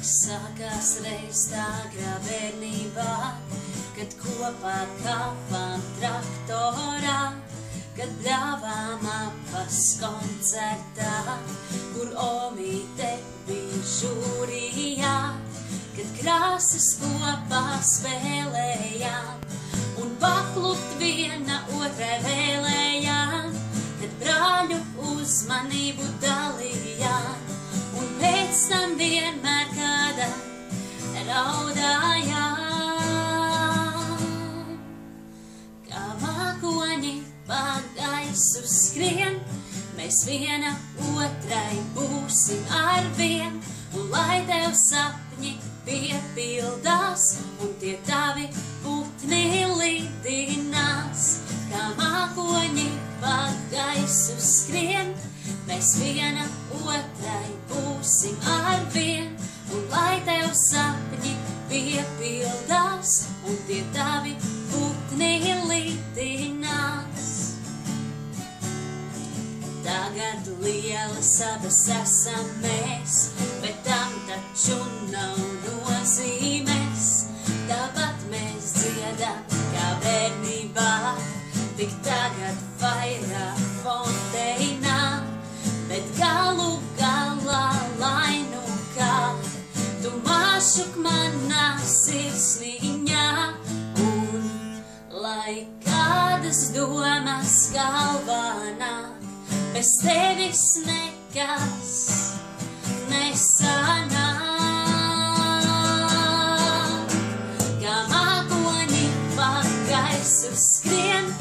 sākās reiz tā agrā bērnībā, kad kopā kāpām traktorā, kad bļāvām apas koncertā, kur omīte bija žūrijā, kad krāsas kopā spēlējām un paklut viena otrai vēlējām, kad brāļu uzmanību dalījām un pēc tam vienmēr kāda raudājām. Kā mākoņi pa gaisu skrien, mēs viena otrai būsim arvien, un lai tev sapņi piepildās, un tie tavi putni lidinās. Kā mākoņi pa gaisu skrien, mēs viena otrai būsim arvien, un lai tev sapņi piepildās, un tie tavi putni lidinās. Tagad lielas abas esam mēs, bet tam taču nav nozīmes. Tāpat mēs dziedam kā bērnībā, tik tagad vairāk fonteinā, bet galu galā lai nu kā, tu mašuk manā sirsniņā, un lai kādas domas galvā nāk, bez tevis nekas nesanāk. Kā mākoņi pa gaisu skrien,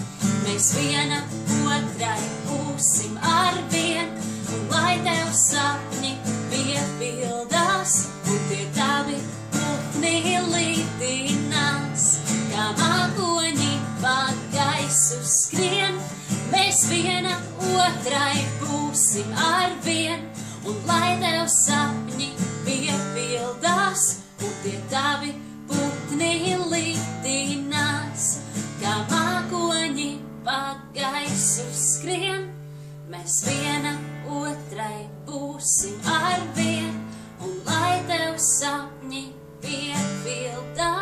mēs viena otrai būsim arvien, un lai tev sapņi piepildās, un tie tavi putni lidinās. Kā mākoņi pa gaisu skrien, mēs viena otrai būsim arvien, un lai tev sapņi piepildās, un tie tavi putni lidinās. Kā mākoņi pa gaisu skrien, mēs viena otrai būsim arvien, un lai tev sapņi piepildās.